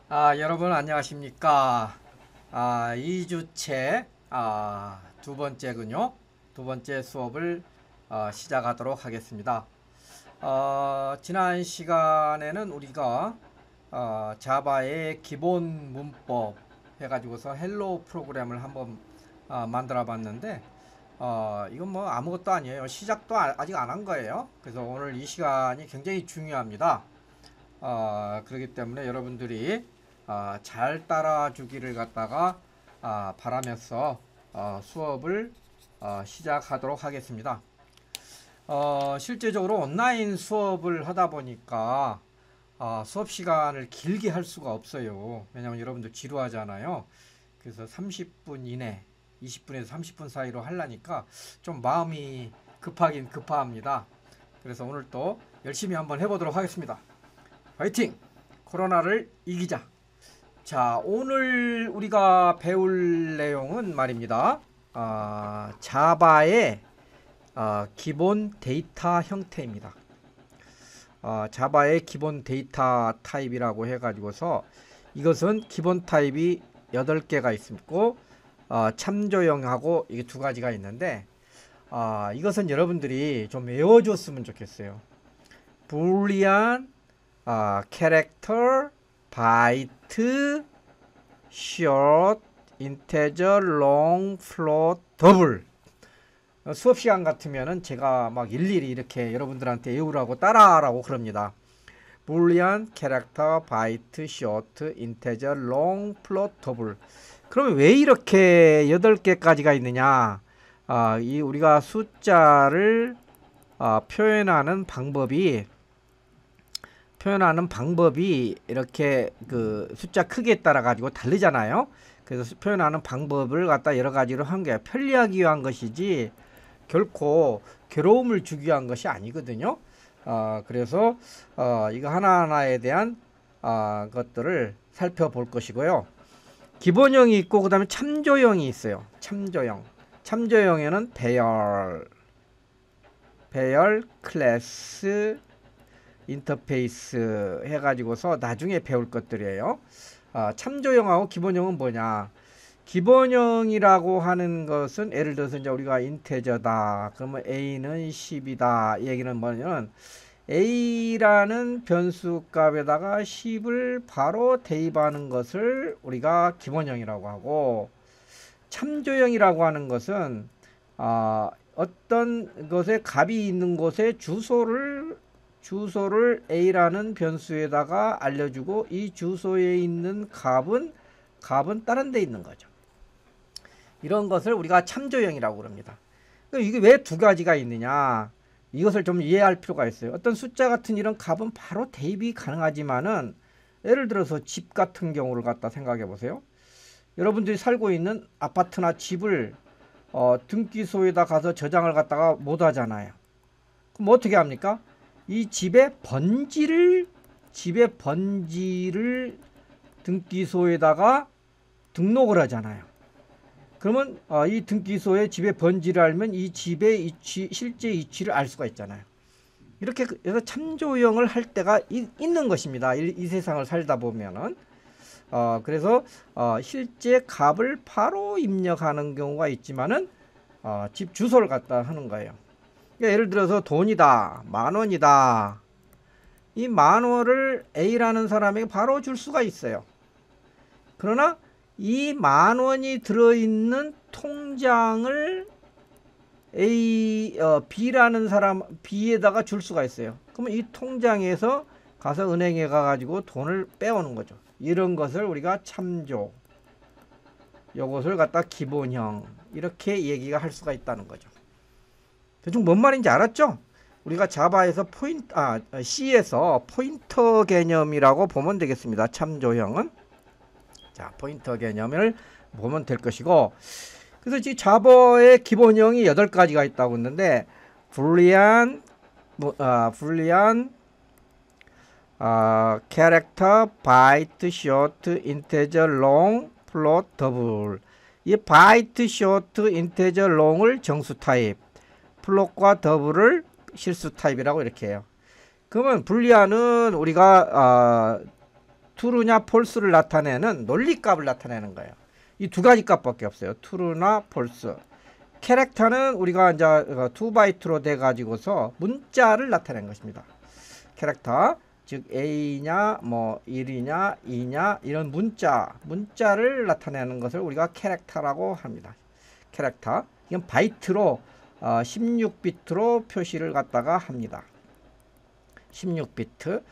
여러분 안녕하십니까? 2주째 두 번째군요. 두 번째 수업을 시작하도록 하겠습니다. 지난 시간에는 우리가 자바의 기본 문법 해가지고서 헬로 프로그램을 한번 만들어 봤는데 이건 뭐 아무것도 아니에요. 시작도 아직 안 한 거예요. 그래서 오늘 이 시간이 굉장히 중요합니다. 그렇기 때문에 여러분들이 잘 따라주기를 갖다가 바라면서 수업을 시작하도록 하겠습니다. 실제적으로 온라인 수업을 하다 보니까 수업 시간을 길게 할 수가 없어요. 왜냐하면 여러분들 지루하잖아요. 그래서 30분 이내 20분에서 30분 사이로 하려니까 좀 마음이 급하긴 급합니다. 그래서 오늘 또 열심히 한번 해보도록 하겠습니다. 화이팅! 코로나를 이기자. 자, 오늘 우리가 배울 내용은 말입니다. 자바의 기본 데이터 형태입니다. 자바의 기본 데이터 타입이라고 해가지고서 이것은 기본 타입이 8개가 있고 참조형하고 이게 두 가지가 있는데 이것은 여러분들이 좀 외워줬으면 좋겠어요. 불리안 캐릭터, 바이트, short, integer, long, float, double. 수업 시간 같으면은 제가 막 일일이 이렇게 여러분들한테 외우라고 따라하라고 그럽니다. boolean, character, byte, short, integer, long, float, double. 그러면 왜 이렇게 8개까지가 있느냐? 이 우리가 숫자를 표현하는 방법이 이렇게 그 숫자 크기에 따라 가지고 다르잖아요. 그래서 표현하는 방법을 갖다 여러 가지로 한 게 편리하기 위한 것이지 결코 괴로움을 주기 위한 것이 아니거든요. 그래서 이거 하나하나에 대한 것들을 살펴볼 것이고요. 기본형이 있고 그 다음에 참조형이 있어요. 참조형에는 배열, 클래스, 인터페이스 해가지고서 나중에 배울 것들이에요. 참조형하고 기본형은 뭐냐? 기본형이라고 하는 것은 예를 들어서 이제 우리가 인테저다. 그러면 a는 10이다. 이 얘기는 뭐냐면 a라는 변수 값에다가 10을 바로 대입하는 것을 우리가 기본형이라고 하고, 참조형이라고 하는 것은 어떤 것에 값이 있는 곳에 주소를 a라는 변수에다가 알려주고 이 주소에 있는 값은 다른 데 있는 거죠. 이런 것을 우리가 참조형이라고 그럽니다. 이게 왜 두 가지가 있느냐? 이것을 좀 이해할 필요가 있어요. 어떤 숫자 같은 이런 값은 바로 대입이 가능하지만은 예를 들어서 집 같은 경우를 갖다 생각해 보세요. 여러분들이 살고 있는 아파트나 집을 등기소에다 가서 저장을 갖다가 못 하잖아요. 그럼 어떻게 합니까? 이 집의 번지를 등기소에다가 등록을 하잖아요. 그러면 이 등기소에 집의 번지를 알면 이 집의 실제 위치를 알 수가 있잖아요. 이렇게 해서 참조형을 할 때가 있는 것입니다. 이 세상을 살다 보면은. 그래서 실제 값을 바로 입력하는 경우가 있지만은 집 주소를 갖다 하는 거예요. 그러니까 예를 들어서 돈이다, 10,000원이다. 이 10,000원을 A라는 사람에게 바로 줄 수가 있어요. 그러나 이 10,000원이 들어있는 통장을 B라는 사람 B에다가 줄 수가 있어요. 그러면 이 통장에서 가서 은행에 가가지고 돈을 빼오는 거죠. 이런 것을 우리가 참조, 요것을 갖다 기본형, 이렇게 얘기가 할 수가 있다는 거죠. 대충 뭔 말인지 알았죠? 우리가 자바에서 C에서 포인터 개념이라고 보면 되겠습니다. 참조형은. 자, 포인터 개념을 보면 될 것이고, 그래서 이 자바의 기본형이 8가지가 있다고 했는데, 불리안, 캐릭터, 바이트, 쇼트, 인테저, 롱, 플롯, 더블. 이 바이트, 쇼트, 인테저, 롱을 정수 타입, 플롯과 더블을 실수 타입이라고 이렇게 해요. 그러면 불리안은 우리가 true냐 false를 나타내는 논리값을 나타내는 거예요. 이 두 가지 값밖에 없어요. true나 false. 캐릭터는 우리가 이제 2바이트로 돼 가지고서 문자를 나타낸 것입니다. 캐릭터, 즉 A냐 뭐 1이냐 2냐 이런 문자를 나타내는 것을 우리가 캐릭터라고 합니다. 캐릭터. 이건 바이트로 16비트로 표시를 갖다가 합니다. 16비트.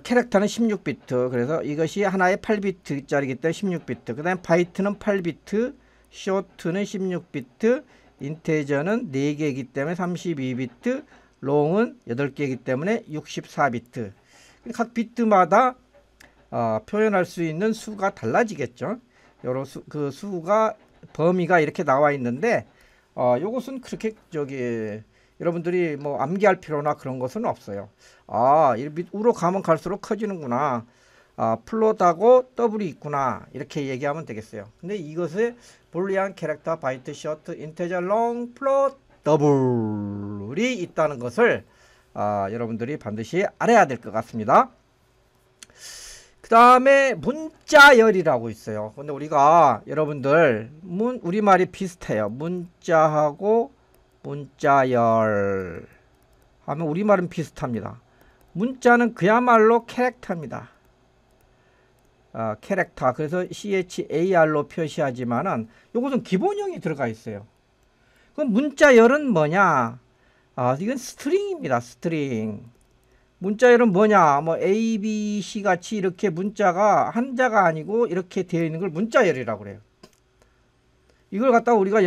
캐릭터는 16비트. 그래서 이것이 하나의 8비트짜리이기 때문에 16비트. 그 다음에 바이트는 8비트, 쇼트는 16비트, 인테저는 4개이기 때문에 32비트, 롱은 8개이기 때문에 64비트. 각 비트마다 표현할 수 있는 수가 달라지겠죠. 여러 그 수가 범위가 이렇게 나와 있는데 요것은 그렇게 여러분들이 뭐 암기할 필요나 그런 것은 없어요. 밑으로 가면 갈수록 커지는구나. 플롯하고 더블이 있구나. 이렇게 얘기하면 되겠어요. 근데 이것을 불리한 캐릭터, 바이트, 쇼트, 인테저, 롱, 플롯, 더블이 있다는 것을 여러분들이 반드시 알아야 될 것 같습니다. 그 다음에 문자열이라고 있어요. 근데 우리가 여러분들 우리말이 비슷해요. 문자하고 문자열 하면 우리말은 비슷합니다. 문자는 그야말로 캐릭터입니다. 캐릭터. 그래서 CHAR로 표시하지만은 요것은 기본형이 들어가 있어요. 그럼 문자열은 뭐냐? 이건 스트링입니다. 스트링. 문자열은 뭐냐? 뭐 A, B, C 같이 이렇게 문자가 한자가 아니고 이렇게 되어 있는 걸 문자열이라고 그래요. 이걸 갖다가 우리가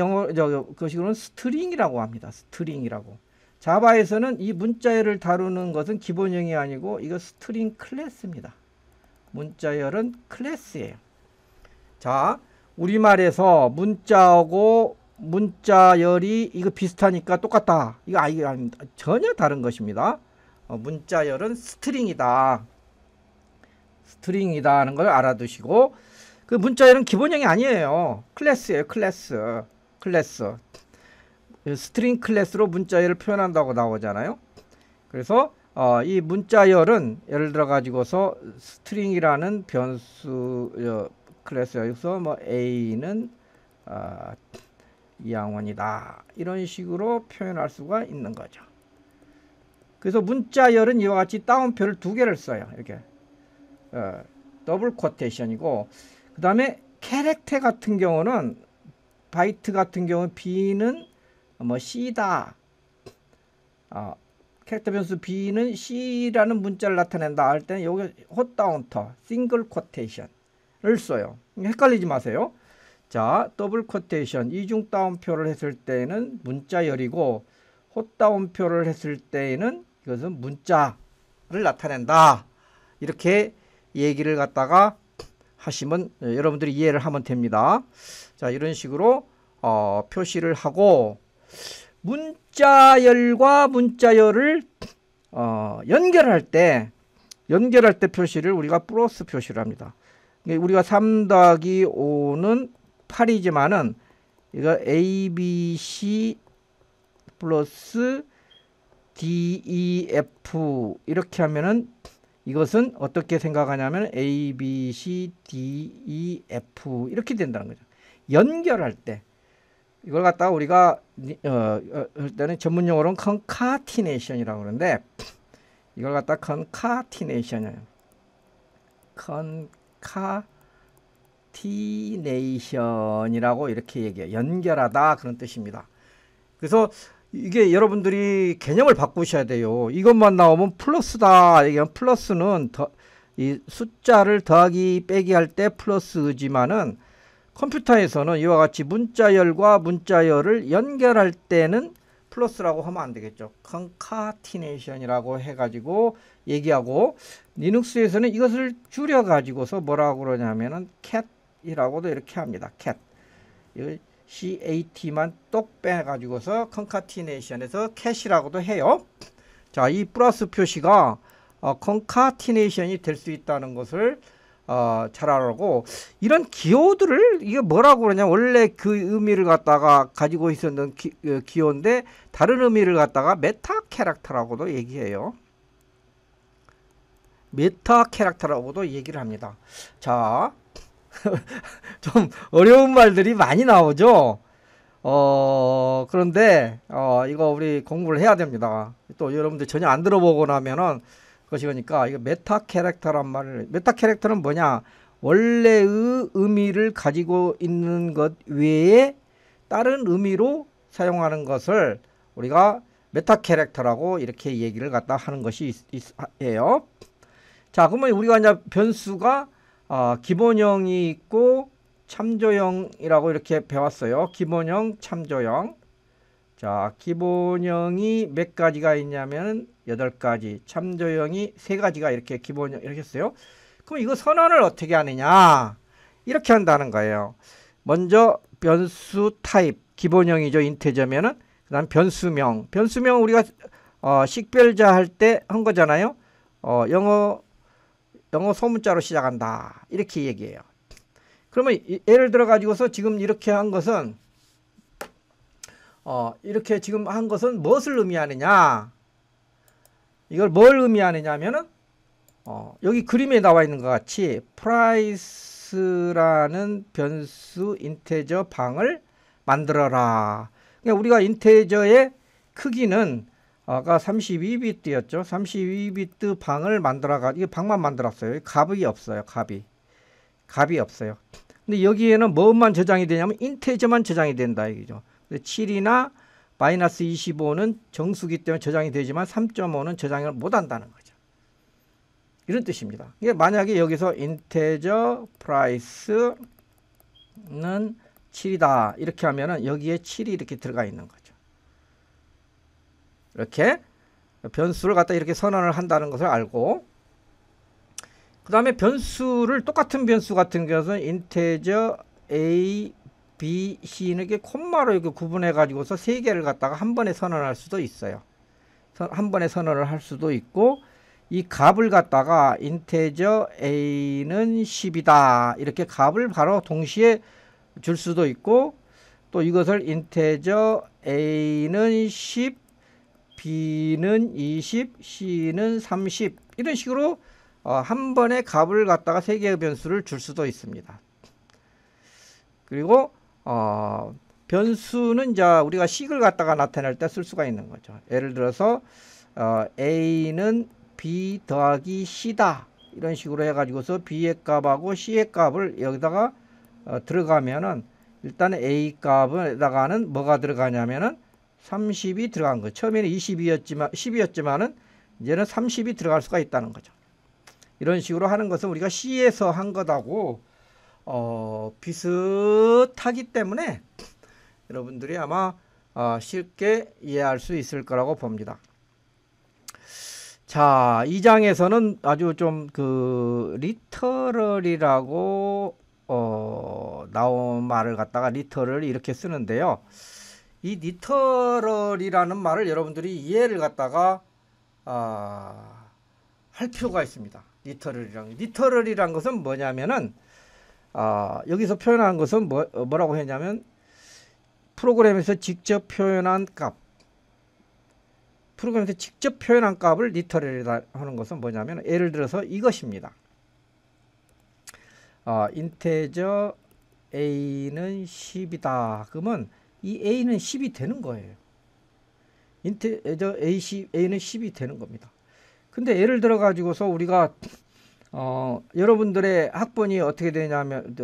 그 식으로는 스트링이라고 합니다. 스트링이라고. 자바에서는 이 문자열을 다루는 것은 기본형이 아니고 이거 스트링 클래스입니다. 문자열은 클래스예요. 자, 우리말에서 문자하고 문자열이 이거 비슷하니까 똑같다. 이거 아닙니다. 전혀 다른 것입니다. 문자열은 스트링이다. 스트링이다 하는 걸 알아두시고, 그 문자열은 기본형이 아니에요. 클래스예요. 클래스. 스트링 클래스로 문자열을 표현한다고 나오잖아요. 그래서 이 문자열은 예를 들어 가지고서 스트링이라는 변수 클래스여서 뭐 A는 이항원이다. 이런 식으로 표현할 수가 있는 거죠. 그래서 문자열은 이와 같이 따옴표를 2개를 써요. 이렇게 더블 쿼테이션이고, 그 다음에 캐릭터 같은 경우는 바이트 같은 경우는 B는 뭐 C다. 캐릭터 변수 B는 C라는 문자를 나타낸다 할 때는 여기 헛다운터 싱글 쿼테이션을 써요. 헷갈리지 마세요. 자, 더블 쿼테이션 이중 따옴표를 했을 때는 문자열이고, 헛다운표를 했을 때에는 이것은 문자를 나타낸다. 이렇게 얘기를 갖다가 하시면 여러분들이 이해를 하면 됩니다. 자, 이런 식으로 표시를 하고, 문자열과 문자열을 연결할 때 표시를 우리가 플러스 표시를 합니다. 우리가 3 더하기 5는 8이지만은 이거 ABC 플러스 DEF 이렇게 하면은 이것은 어떻게 생각하냐면 ABCDEF 이렇게 된다는 거죠. 연결할 때 이걸 갖다가 우리가 할 때는 전문용어로는 concatenation이라고 그러는데, 이걸 갖다 concatenation이에요. concatenation이라고 이렇게 얘기해요. 연결하다 그런 뜻입니다. 그래서 이게 여러분들이 개념을 바꾸셔야 돼요. 이것만 나오면 플러스다. 이게 플러스는 이 숫자를 더하기 빼기 할 때 플러스지만은 컴퓨터에서는 이와 같이 문자열과 문자열을 연결할 때는 플러스라고 하면 안 되겠죠. concatenation이라고 해가지고 얘기하고, 리눅스에서는 이것을 줄여가지고서 뭐라고 그러냐면은 cat이라고도 이렇게 합니다. cat. CAT만 똑 빼가지고서 concatenation에서 cat이라고도 해요. 자, 이 플러스 표시가 concatenation이 될 수 있다는 것을 잘 알고, 이런 기호들을 이게 뭐라고 그러냐, 원래 그 의미를 갖다가 가지고 있었는 기호인데 다른 의미를 갖다가 메타 캐릭터라고도 얘기해요. 메타 캐릭터라고도 얘기를 합니다. 자, 좀 어려운 말들이 많이 나오죠. 그런데 이거 우리 공부를 해야 됩니다. 또 여러분들 전혀 안 들어보고 나면은 그것이 그러니까 이거 메타 캐릭터란 말을, 메타 캐릭터는 뭐냐? 원래의 의미를 가지고 있는 것 외에 다른 의미로 사용하는 것을 우리가 메타 캐릭터라고 이렇게 얘기를 갖다 하는 것이 예요. 자, 그러면 우리가 이제 변수가 기본형이 있고 참조형이라고 이렇게 배웠어요. 기본형, 참조형. 자, 기본형이 몇 가지가 있냐면 8가지, 참조형이 3가지가 이렇게 기본형 이렇게 했어요. 그럼 이거 선언을 어떻게 하느냐? 이렇게 한다는 거예요. 먼저 변수 타입, 기본형이죠. 인테저면은. 그다음 변수명. 변수명 우리가 식별자 할 때 한 거잖아요. 영어 소문자로 시작한다. 이렇게 얘기해요. 그러면 예를 들어 가지고서 지금 이렇게 한 것은 이렇게 지금 한 것은 무엇을 의미하느냐? 이걸 뭘 의미하느냐면은 여기 그림에 나와 있는 것 같이 price라는 변수 인테저 방을 만들어라. 그러니까 우리가 인테저의 크기는 아까 32비트였죠. 32비트 방을 만들어가지고 이게 방만 만들었어요. 값이 없어요. 값이 없어요. 근데 여기에는 뭐만 저장이 되냐면 인테저만 저장이 된다 얘기죠. 7이나 마이너스 25는 정수기 때문에 저장이 되지만 3.5는 저장을 못 한다는 거죠. 이런 뜻입니다. 이게 만약에 여기서 인테저 프라이스는 7이다 이렇게 하면은 여기에 7이 이렇게 들어가 있는 거죠. 이렇게 변수를 갖다 이렇게 선언을 한다는 것을 알고, 그 다음에 변수를 똑같은 변수 같은 경우는 인테저 A, B, C는 이렇게 콤마로 이렇게 구분해 가지고서 3개를 갖다가 한 번에 선언할 수도 있어요. 한 번에 선언을 할 수도 있고, 이 값을 갖다가 인테저 A는 10이다 이렇게 값을 바로 동시에 줄 수도 있고, 또 이것을 인테저 A는 10, B는 20, C는 30 이런 식으로 한 번에 값을 갖다가 3개의 변수를 줄 수도 있습니다. 그리고 변수는 이제 우리가 식을 갖다가 나타낼 때 쓸 수가 있는 거죠. 예를 들어서 A는 B 더하기 C다 이런 식으로 해가지고서 B의 값하고 C의 값을 여기다가 들어가면은 일단 A 값에다가는 뭐가 들어가냐면은 30이 들어간 거죠. 처음에는 10이었지만은 이제는 30이 들어갈 수가 있다는 거죠. 이런 식으로 하는 것은 우리가 C에서 한 것하고 비슷하기 때문에 여러분들이 아마 쉽게 이해할 수 있을 거라고 봅니다. 자, 2장에서는 아주 좀 그 리터럴이라고 나온 말을 갖다가 리터럴 이렇게 쓰는데요. 이 리터럴이라는 말을 여러분들이 이해를 갖다가 할 필요가 있습니다. 리터럴이란 것은 뭐냐면은 여기서 표현한 것은 뭐라고 했냐면 프로그램에서 직접 표현한 값, 프로그램에서 직접 표현한 값을 리터럴이라 하는 것은 뭐냐면 예를 들어서 이것입니다. 인테저 A는 10이다. 그러면 이 A는 10이 되는 거예요. 인테저 A는 10이 되는 겁니다. 근데 예를 들어 가지고서 우리가 여러분들의 학번이 어떻게 되냐면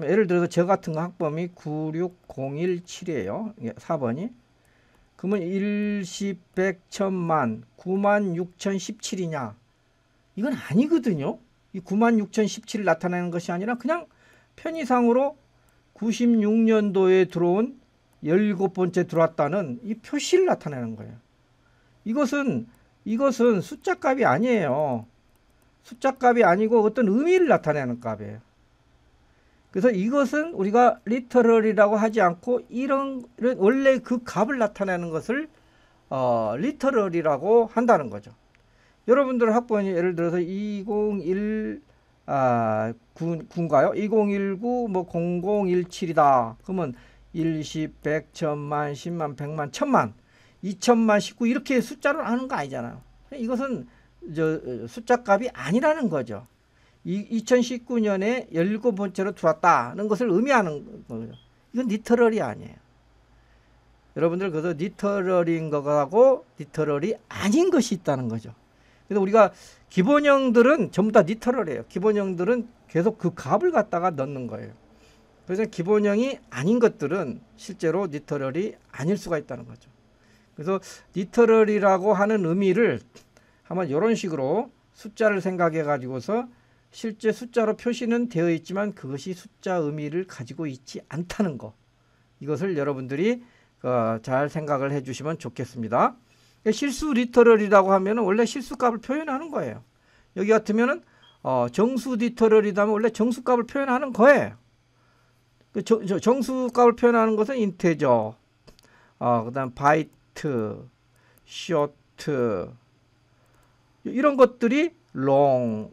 예를 들어서 저 같은 거 학번이 96017이에요. 4번이. 그러면 1, 10, 100, 1000만 96,017이냐? 이건 아니거든요. 이 96,017을 나타내는 것이 아니라 그냥 편의상으로 96년도에 들어온 17번째 들어왔다는 이 표시를 나타내는 거예요. 이것은 숫자 값이 아니에요. 숫자 값이 아니고 어떤 의미를 나타내는 값이에요. 그래서 이것은 우리가 리터럴이라고 하지 않고 이런 원래 그 값을 나타내는 것을 리터럴이라고 한다는 거죠. 여러분들 학번이 예를 들어서 201 9인가요? 2019 뭐 0017이다. 그러면 1, 10, 100, 1000만, 10만, 100만, 1000만, 2000만, 19 이렇게 숫자를 아는 거 아니잖아요. 이것은 숫자 값이 아니라는 거죠. 2019년에 17번째로 들어왔다는 것을 의미하는 거죠. 이건 리터럴이 아니에요. 여러분들 그래서 리터럴인 거하고 리터럴이 아닌 것이 있다는 거죠. 그래서 우리가 기본형들은 전부 다 리터럴이에요. 기본형들은 계속 그 값을 갖다가 넣는 거예요. 그래서 기본형이 아닌 것들은 실제로 리터럴이 아닐 수가 있다는 거죠. 그래서 리터럴이라고 하는 의미를 한번 이런 식으로 숫자를 생각해 가지고서 실제 숫자로 표시는 되어 있지만 그것이 숫자 의미를 가지고 있지 않다는 거, 이것을 여러분들이 잘 생각을 해 주시면 좋겠습니다. 실수 리터럴이라고 하면 원래 실수값을 표현하는 거예요. 여기 같으면은 정수 리터럴이라면 원래 정수값을 표현하는 거예요. 정수값을 표현하는 것은 인테저, 그다음 바이트, 쇼트, 이런 것들이 롱,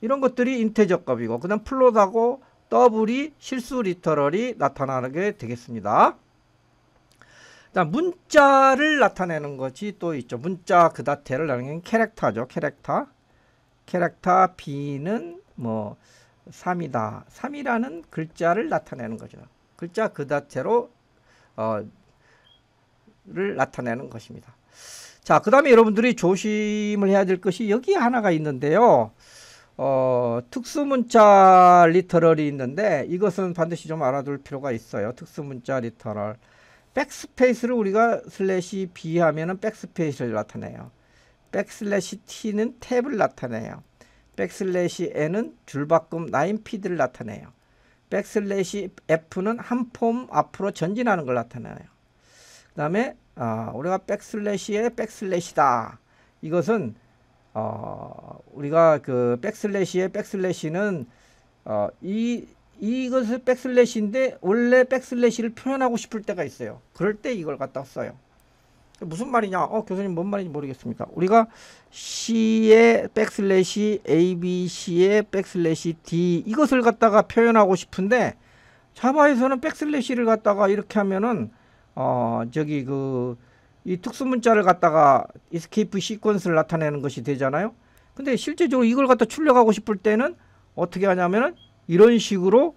이런 것들이 인테저 값이고, 그다음 플롯하고 더블이 실수 리터럴이 나타나게 되겠습니다. 그다음 문자를 나타내는 것이 또 있죠. 문자 그 자체를 나타내는 캐릭터죠. 캐릭터 B는 뭐 3이다. 3이라는 글자를 나타내는 거죠. 글자 그 자체로 를 나타내는 것입니다. 자, 그 다음에 여러분들이 조심을 해야 될 것이 여기 하나가 있는데요. 특수문자 리터럴이 있는데 이것은 반드시 좀 알아둘 필요가 있어요. 특수문자 리터럴. 백스페이스를 우리가 슬래시 B 하면은 백스페이스를 나타내요. 백슬래시 T는 탭을 나타내요. 백슬래시 N은 줄바꿈 라인 피드를 나타내요. 백슬래시 F는 한 폼 앞으로 전진하는 걸 나타내요. 그 다음에 우리가 백슬래시의 백슬래시다. 이것은 우리가 그 백슬래시의 백슬래시는 이것을 백슬래시인데 원래 백슬래시를 표현하고 싶을 때가 있어요. 그럴 때 이걸 갖다 써요. 무슨 말이냐? 교수님 뭔 말인지 모르겠습니다. 우리가 C의 백슬래시 ABC의 백슬래시 D 이것을 갖다가 표현하고 싶은데 자바에서는 백슬래시를 갖다가 이렇게 하면은 이 특수문자를 갖다가 escape 시퀀스를 나타내는 것이 되잖아요. 근데 실제적으로 이걸 갖다 출력하고 싶을 때는 어떻게 하냐면은 이런 식으로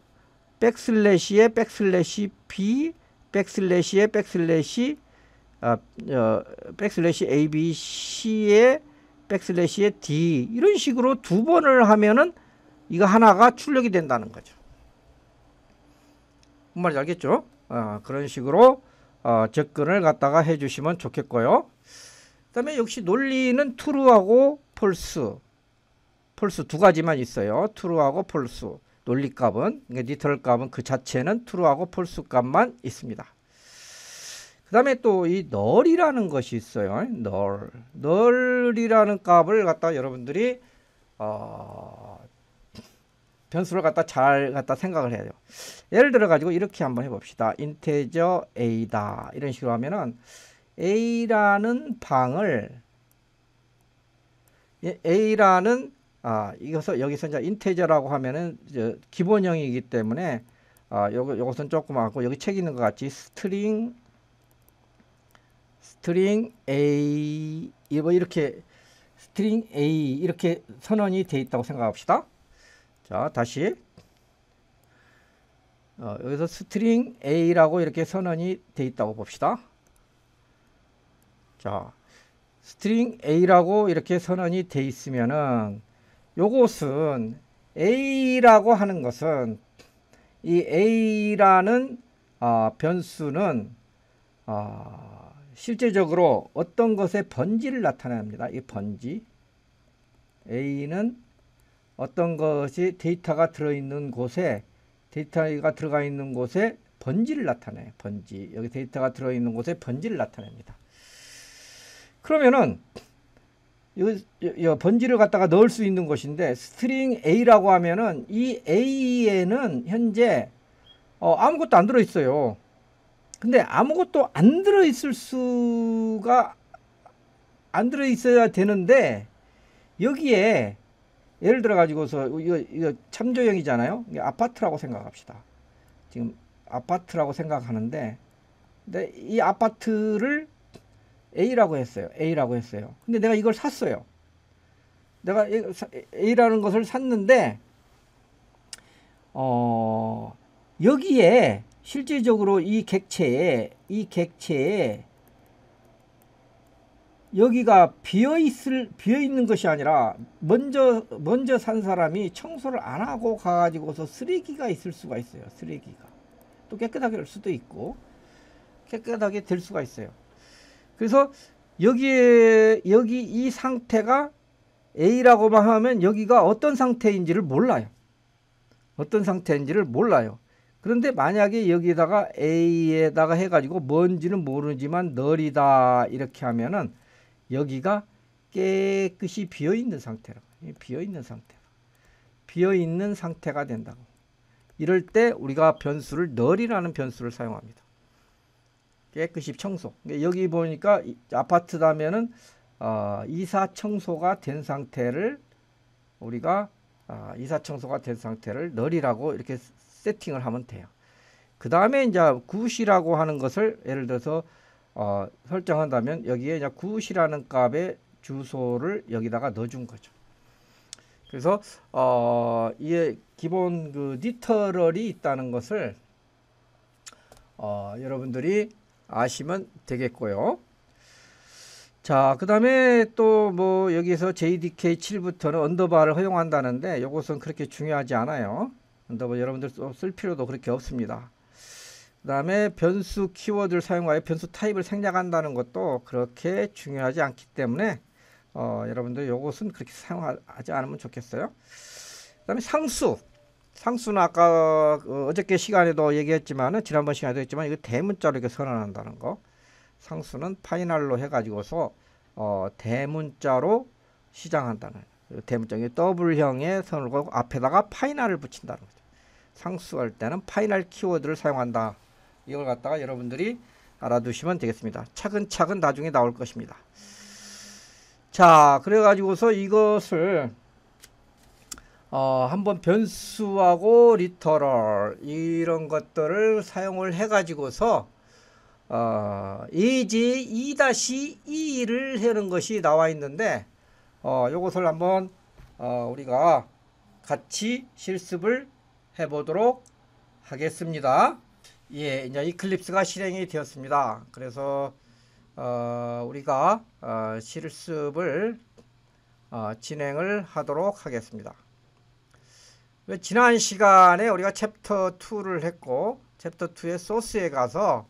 백슬래시의 백슬래시 B 백슬래시의 백슬래시 백슬래시 ABC의 백슬래시의 D 이런 식으로 두 번을 하면은 이거 하나가 출력이 된다는 거죠. 뭔 말인지 알겠죠? 그런 식으로 접근을 갖다가 해주시면 좋겠고요. 그 다음에 역시 논리는 true하고 false 두 가지만 있어요. true하고 false. 논리 값은, 리터럴 값은 그 자체는 true하고 false 값만 있습니다. 그 다음에 또 이 null이라는 것이 있어요. null이라는 값을 갖다 여러분들이 변수를 갖다 잘 갖다 생각을 해야 돼요. 예를 들어 가지고 이렇게 한번 해봅시다. integer a다 이런 식으로 하면은 a라는 방을 a라는 여기서 이제 인테저라고 하면은 기본형이기 때문에 요것은 조그맣고 여기 책 있는 것 같이 스트링 a 이렇게 스트링 a 이렇게 선언이 돼 있다고 생각합시다. 자, 다시 여기서 스트링 a라고 이렇게 선언이 돼 있다고 봅시다. 자, 스트링 a라고 이렇게 선언이 돼 있으면은 요것은 a라고 하는 것은 이 a라는 변수는 실제적으로 어떤 것의 번지를 나타냅니다. 이 번지 a는 어떤 것이 데이터가 들어있는 곳에 데이터가 들어가 있는 곳에 번지를 나타내요. 번지. 여기 데이터가 들어있는 곳에 번지를 나타냅니다. 그러면은 이 번지를 갖다가 넣을 수 있는 것인데 스트링 a라고 하면은 이 a에는 현재 아무것도 안 들어있어요. 근데 아무것도 안 들어있어야 되는데 여기에 예를 들어 가지고서 이거 참조형이잖아요. 이게 아파트라고 생각합시다. 지금 아파트라고 생각하는데 근데 이 아파트를 A라고 했어요. 근데 내가 이걸 샀어요. 내가 A라는 것을 샀는데 여기에 실질적으로 이 객체에 여기가 비어 있는 것이 아니라 먼저 산 사람이 청소를 안 하고 가가지고서 쓰레기가 있을 수가 있어요. 쓰레기가 또 깨끗하게 될 수도 있고 깨끗하게 될 수가 있어요. 그래서 여기 이 상태가 A라고만 하면 여기가 어떤 상태인지를 몰라요. 어떤 상태인지를 몰라요. 그런데 만약에 여기다가 A에다가 해가지고 뭔지는 모르지만 널이다 이렇게 하면은 여기가 깨끗이 비어있는 상태라. 비어있는 상태가 된다고. 이럴 때 우리가 변수를 널이라는 변수를 사용합니다. 깨끗이 청소. 여기 보니까 아파트라면은 이사 청소가 된 상태를 우리가 널이라고 이렇게 세팅을 하면 돼요. 그 다음에 이제 굿이라고 하는 것을 예를 들어서 설정한다면 여기에 이제 굿이라는 값의 주소를 여기다가 넣어준 거죠. 그래서 이게 기본 그 리터럴이 있다는 것을 여러분들이 아시면 되겠고요. 자, 그 다음에 또 뭐 여기서 JDK 7부터는 언더바를 허용한다는데 이것은 그렇게 중요하지 않아요. 언더바 여러분들 쓸 필요도 그렇게 없습니다. 그 다음에 변수 키워드를 사용하여 변수 타입을 생략한다는 것도 그렇게 중요하지 않기 때문에 여러분들 이것은 그렇게 사용하지 않으면 좋겠어요. 그 다음에 상수는 아까 어저께 시간에도 얘기했지만은 지난번 시간에도 했지만 이거 대문자로 이렇게 선언한다는 거. 상수는 파이널로 해가지고서 대문자로 시작한다는 대문자에 더블형의 선을 걸고 앞에다가 파이널을 붙인다는 거죠. 상수할 때는 파이널 키워드를 사용한다. 이걸 갖다가 여러분들이 알아두시면 되겠습니다. 차근차근 나중에 나올 것입니다. 자, 그래가지고서 이것을 한번 변수하고 리터럴 이런 것들을 사용을 해가지고서 예제 2-2를 하는 것이 나와 있는데 요것을 한번 우리가 같이 실습을 해 보도록 하겠습니다. 예, 이제 이클립스가 실행이 되었습니다. 그래서 우리가 실습을 진행을 하도록 하겠습니다. 지난 시간에 우리가 챕터 2를 했고 챕터 2의 소스에 가서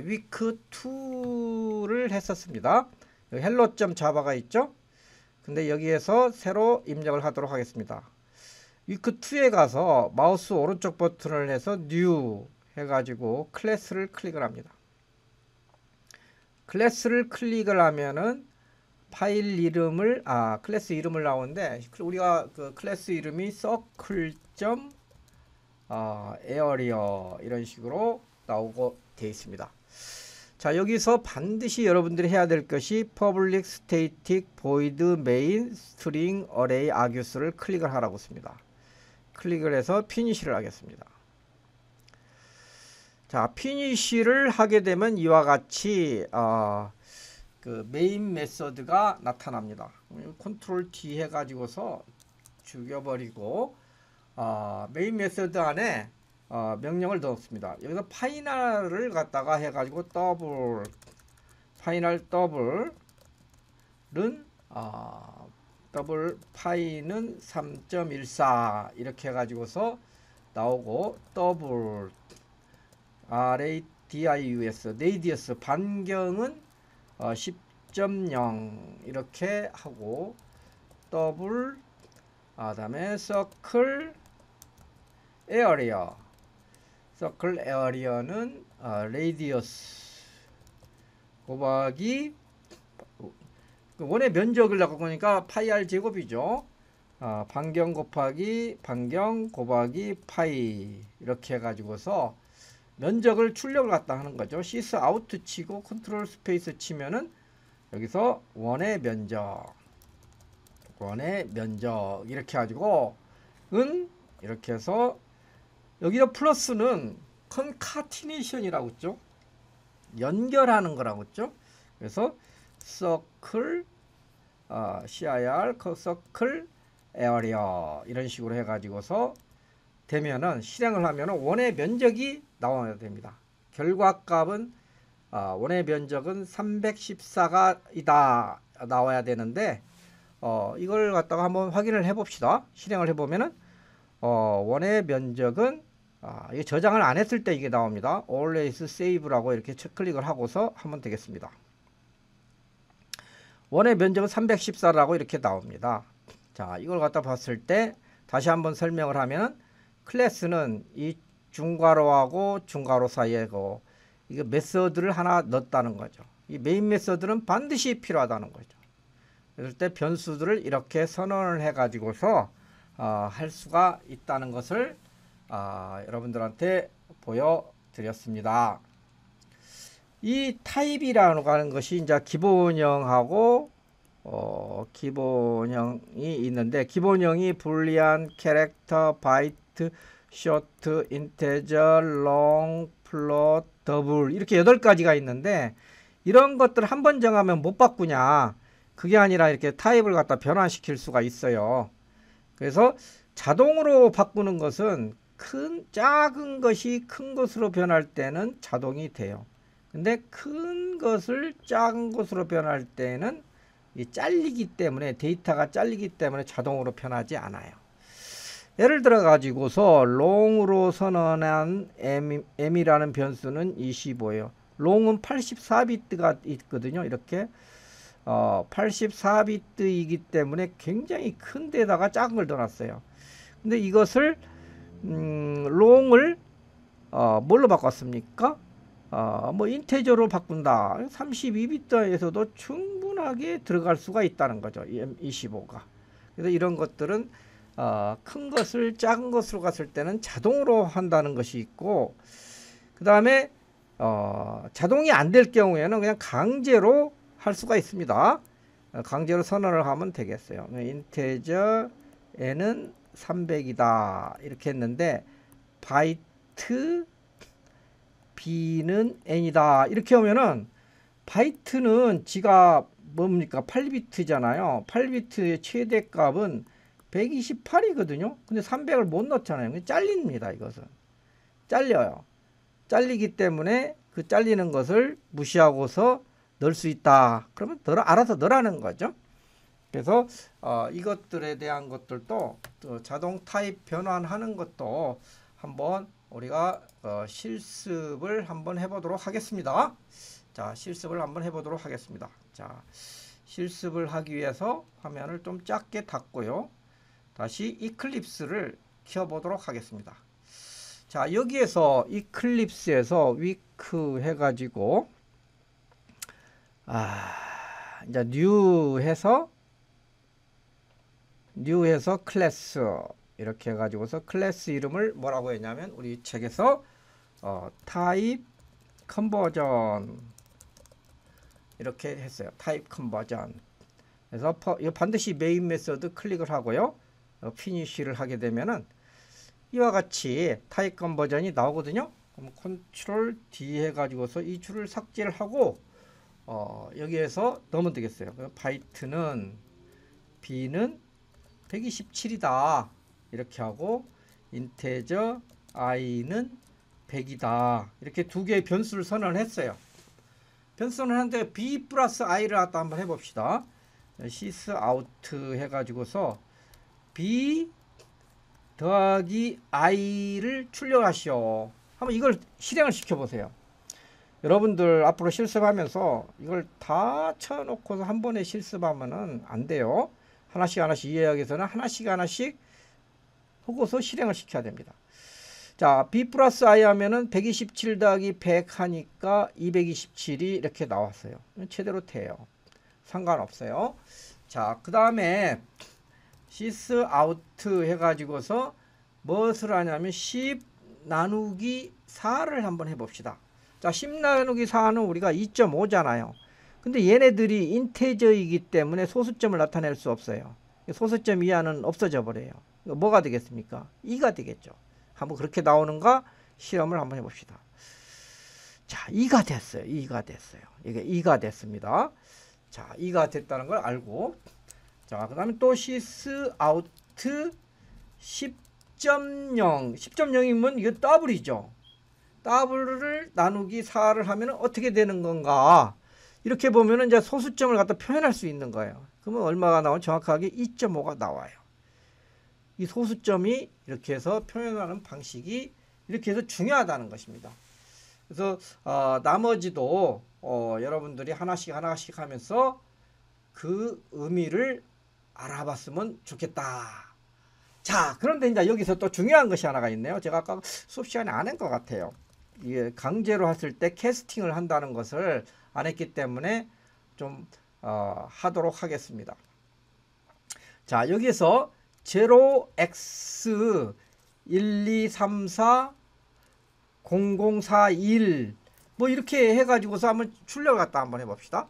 위크 2를 했었습니다. 여기 hello.java가 있죠. 근데 여기에서 새로 입력을 하도록 하겠습니다. 위크 2에 가서 마우스 오른쪽 버튼을 해서 new 해가지고 클래스를 클릭을 합니다. 클래스를 클릭을 하면은 파일 이름을 클래스 이름을 나오는데 우리가 그 클래스 이름이 circle.area 이런 식으로 나오고 되어 있습니다. 자, 여기서 반드시 여러분들이 해야 될 것이 public static void main string array argus를 클릭을 하라고 씁니다. 클릭을 해서 finish를 하겠습니다. 자, finish를 하게 되면 이와 같이 그 메인 메서드가 나타납니다. 컨트롤 D 해가지고서 죽여버리고 메인 메서드 안에 명령을 넣었습니다. 여기서 파이널을 갖다가 해가지고 파이널 더블은 더블 파이는 3.14 이렇게 해가지고서 나오고 더블 radius 반경은 10.0 이렇게 하고 더블 다음에 circle area는 radius 곱하기 원의 면적을 나가고 보니까 파이 r 제곱이죠. 반경 곱하기 반경 곱하기 파이 이렇게 해가지고서 면적을 출력을 갖다 하는 거죠. 시스 아웃 치고 컨트롤 스페이스 치면은 여기서 원의 면적 이렇게 해가지고 이렇게 해서 여기서 플러스는 컨카티네이션이라고 했죠. 연결하는 거라고 했죠. 그래서 circle CIR 서클 에어리어 이런 식으로 해가지고서 되면은 실행을 하면은 원의 면적이 나와야 됩니다. 결과값은 원의 면적은 314가 이다 나와야 되는데 이걸 갖다가 한번 확인을 해 봅시다. 실행을 해 보면은 원의 면적은 이게 저장을 안 했을 때 이게 나옵니다. Always Save라고 이렇게 클릭을 하고서 하면 되겠습니다. 원의 면적은 314라고 이렇게 나옵니다. 자, 이걸 갖다 봤을 때 다시 한번 설명을 하면 클래스는 이 중괄호하고 중괄호 사이에고 이거 메서드를 하나 넣었다는 거죠. 이 메인 메서드는 반드시 필요하다는 거죠. 그럴 때 변수들을 이렇게 선언을 해 가지고서 할 수가 있다는 것을 여러분들한테 보여드렸습니다. 이 타입이라고 하는 것이 이제 기본형하고 기본형이 있는데 기본형이 불리안, 캐릭터, 바이트, 쇼트, 인테저, 롱, 플롯, 더블 이렇게 8가지가 있는데 이런 것들을 한번 정하면 못 바꾸냐 그게 아니라 이렇게 타입을 갖다 변환시킬 수가 있어요. 그래서 자동으로 바꾸는 것은 작은 것이 큰 것으로 변할 때는 자동이 돼요. 근데 큰 것을 작은 것으로 변할 때는 잘리기 때문에 데이터가 잘리기 때문에 자동으로 변하지 않아요. 예를 들어 가지고서 롱으로 선언한 m이라는 변수는 25예요. 롱은 84비트가 있거든요. 이렇게 84비트이기 때문에 굉장히 큰 데다가 작은 걸 넣어놨어요. 근데 이것을 롱을 뭘로 바꿨습니까? 뭐 인테저로 바꾼다. 32비트에서도 충분하게 들어갈 수가 있다는 거죠. 25가. 그래서 이런 것들은 큰 것을 작은 것으로 갔을 때는 자동으로 한다는 것이 있고 그 다음에 자동이 안 될 경우에는 그냥 강제로 할 수가 있습니다. 강제로 선언을 하면 되겠어요. 인테저 n은 300이다 이렇게 했는데 바이트 b는 n이다 이렇게 하면은 바이트는 지가 뭡니까 8비트잖아요. 8비트의 최대값은 128이거든요. 근데 300을 못 넣잖아요. 잘립니다. 이것은 잘려요. 잘리기 때문에 그 잘리는 것을 무시하고서 넣을 수 있다. 그러면 알아서 넣으라는 거죠. 그래서 이것들에 대한 것들도 자동 타입 변환하는 것도 한번 우리가 실습을 한번 해보도록 하겠습니다. 자, 실습을 한번 해보도록 하겠습니다. 자, 실습을 하기 위해서 화면을 좀 작게 닫고요. 다시 이클립스를 켜보도록 하겠습니다. 자, 여기에서 이클립스에서 위크 해가지고 이제 뉴 해서 클래스 이렇게 해가지고서 클래스 이름을 뭐라고 했냐면 우리 책에서 타입 컨버전 이렇게 했어요. 타입 컨버전. 그래서 이거 반드시 메인 메서드 클릭을 하고요. 피니쉬를 하게 되면은 이와 같이 타입 컨버전이 나오거든요. 그럼 컨트롤 D 해가지고서 이 줄을 삭제를 하고 여기에서 넣으면 되겠어요. 바이트는 b는 127이다 이렇게 하고 인테저 i는 100이다 이렇게 두 개의 변수를 선언을 했어요. 변수는 하는데 b 플러스 i를 갖다 한번 해봅시다. sys out 해가지고서 b 더하기 i를 출력하시오. 한번 이걸 실행을 시켜보세요. 여러분들 앞으로 실습하면서 이걸 다 쳐놓고서 한 번에 실습하면은 안 돼요. 하나씩 이해하기 위해서는 하나씩 하고서 실행을 시켜야 됩니다. 자, b 플러스 i 하면은 127 더하기 100 하니까 227이 이렇게 나왔어요. 제대로 돼요. 상관없어요. 자, 그 다음에 sys out 해가지고서 무엇을 하냐면 10 나누기 4를 한번 해봅시다. 자, 10 나누기 4는 우리가 2.5잖아요. 근데 얘네들이 인테저이기 때문에 소수점을 나타낼 수 없어요. 소수점 이하는 없어져 버려요. 뭐가 되겠습니까? 2가 되겠죠. 한번 그렇게 나오는가 실험을 한번 해봅시다. 자, 2가 됐어요. 2가 됐어요. 이게 2가 됐습니다. 자, 이가 됐다는 걸 알고, 자, 그 다음에 또 시스 아우트 10.0. 10.0이면 이게 더블이죠. 더블을 나누기 4를 하면 어떻게 되는 건가? 이렇게 보면은 이제 소수점을 갖다 표현할 수 있는 거예요. 그러면 얼마가 나오면 정확하게 2.5가 나와요. 이 소수점이 이렇게 해서 표현하는 방식이 이렇게 해서 중요하다는 것입니다. 그래서 나머지도 여러분들이 하나씩 하나씩 하면서 그 의미를 알아봤으면 좋겠다. 자, 그런데 이제 여기서 또 중요한 것이 하나가 있네요. 제가 아까 수업 시간에 안 한 것 같아요. 이게 강제로 했을 때 캐스팅을 한다는 것을 안 했기 때문에 좀 하도록 하겠습니다. 자, 여기서 0x 1, 2, 3, 4 0, 0, 4, 1 뭐 이렇게 해가지고서 한번 출력 갖다 한번 해봅시다.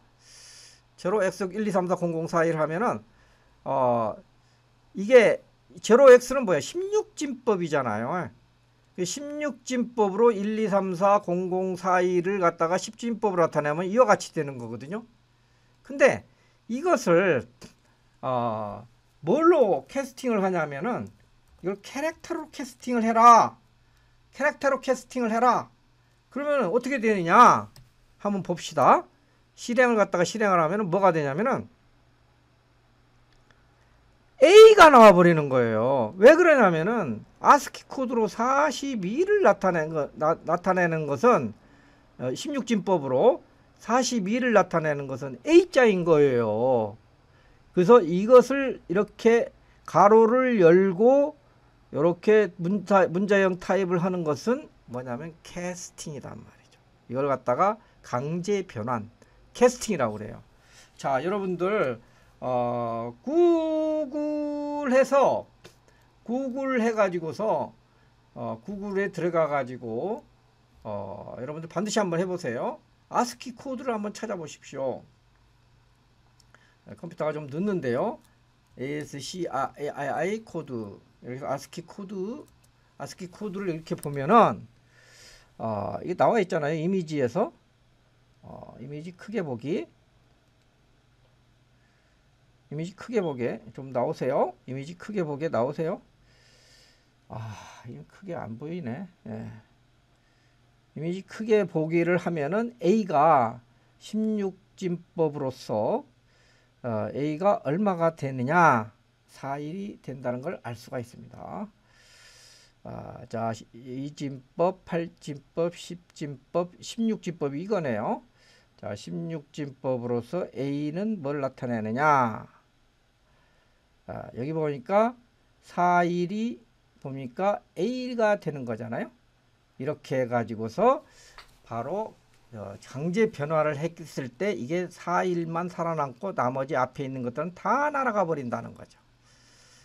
0x 1, 2, 3, 4 0, 0, 4, 1 하면은 이게 0x는 뭐야? 16진법이잖아요. 16진법으로 1, 2, 3, 4 0, 0, 4, 1을 갖다가 10진법으로 나타내면 이와 같이 되는 거거든요. 근데 이것을 뭘로 캐스팅을 하냐면은 이걸 캐릭터로 캐스팅을 해라. 캐릭터로 캐스팅을 해라. 그러면 어떻게 되느냐? 한번 봅시다. 실행을 갖다가 실행을 하면은 뭐가 되냐면은 A가 나와 버리는 거예요. 왜 그러냐면은 아스키 코드로 42를 나타내는 것은 16진법으로 42를 나타내는 것은 A자인 거예요. 그래서 이것을 이렇게 가로를 열고 이렇게 문자형 타입을 하는 것은 뭐냐면 캐스팅이란 말이죠. 이걸 갖다가 강제 변환, 캐스팅이라고 그래요. 자, 여러분들 구글 해가지고서 구글에 들어가 가지고 여러분들 반드시 한번 해보세요. 아스키 코드를 한번 찾아보십시오. 컴퓨터가 좀 늦는데요. ASCII 코드. 여기서 아스키 코드를 이렇게 보면은 이게 나와 있잖아요. 이미지에서 이미지 크게 보기. 이미지 크게 보게 좀 나오세요. 이미지 크게 보게 나오세요. 이거 크게 안 보이네. 예. 이미지 크게 보기를 하면은 A가 16진법으로서 A가 얼마가 되느냐 4일이 된다는 걸 알 수가 있습니다. 자, 2진법, 8진법, 10진법, 16진법이 이거네요. 자, 16진법으로서 A는 뭘 나타내느냐? 여기 보니까 4일이 보니까 A가 되는 거잖아요. 이렇게 해가지고서 바로 강제 변화를 했을 때 이게 4일만 살아남고 나머지 앞에 있는 것들은 다 날아가 버린다는 거죠.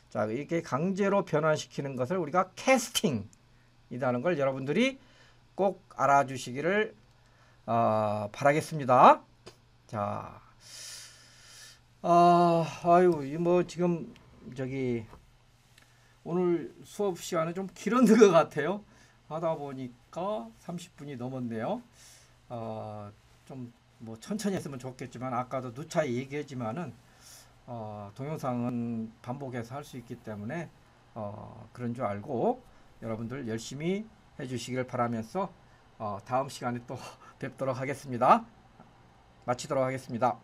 자, 이렇게 강제로 변환시키는 것을 우리가 캐스팅이라는 걸 여러분들이 꼭 알아주시기를 바라겠습니다. 자, 뭐 지금 오늘 수업 시간은 좀 길었는 것 같아요. 하다 보니까 30분이 넘었네요. 좀 뭐 천천히 했으면 좋겠지만 아까도 누차히 얘기했지만은 동영상은 반복해서 할 수 있기 때문에 그런 줄 알고 여러분들 열심히 해주시길 바라면서 다음 시간에 또 뵙도록 하겠습니다. 마치도록 하겠습니다.